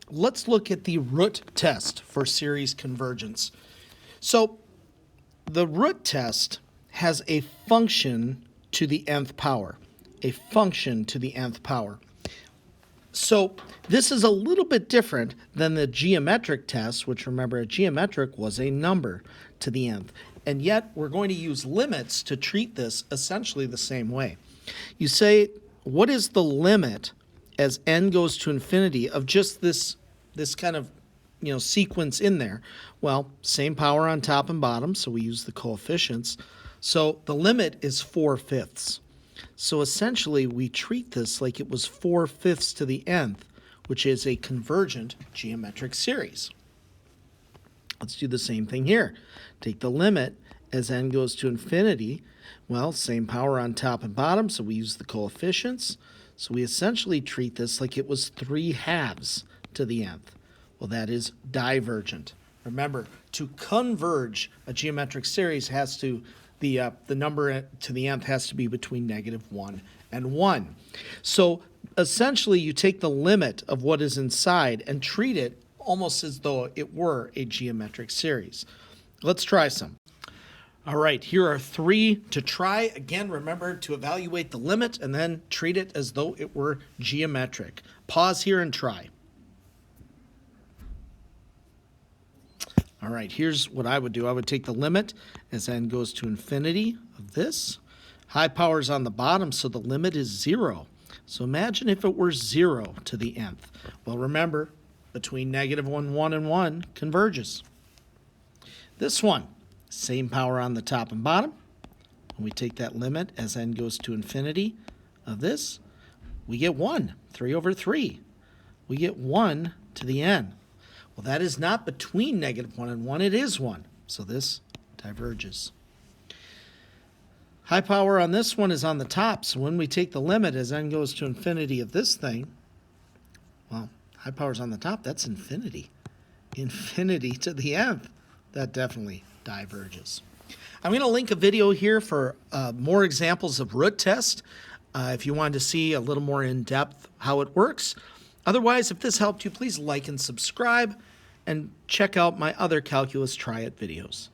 let's look at the root test for series convergence. So the root test has a function to the nth power, a function to the nth power. So this is a little bit different than the geometric test, which, remember, a geometric was a number to the nth. And yet we're going to use limits to treat this essentially the same way. You say, what is the limit as n goes to infinity of just this kind of sequence in there? Well, same power on top and bottom, so we use the coefficients. So the limit is 4/5. So essentially, we treat this like it was 4/5 to the nth, which is a convergent geometric series. Let's do the same thing here. Take the limit as n goes to infinity. Well, same power on top and bottom, so we use the coefficients. So we essentially treat this like it was 3/2 to the nth. Well, that is divergent. Remember, to converge a geometric series has to the number to the nth has to be between -1 and 1. So essentially, you take the limit of what is inside and treat it almost as though it were a geometric series. Let's try some. All right, here are 3 to try. Again, remember to evaluate the limit and then treat it as though it were geometric. Pause here and try. All right, here's what I would do. I would take the limit as n goes to infinity of this. High power is on the bottom, so the limit is 0. So imagine if it were 0 to the nth. Well, remember, between -1, 1, and 1 converges. This one, same power on the top and bottom. When we take that limit as n goes to infinity of this, we get 1, 3/3. We get 1 to the n. Well, that is not between -1 and 1, it is 1. So this diverges. High power on this one is on the top, so when we take the limit as n goes to infinity of this thing, well, high power is on the top, that's infinity. Infinity to the nth. That definitely diverges. I'm going to link a video here for more examples of root test if you wanted to see a little more in depth how it works. Otherwise, if this helped you, please like and subscribe and check out my other Calculus Try It videos.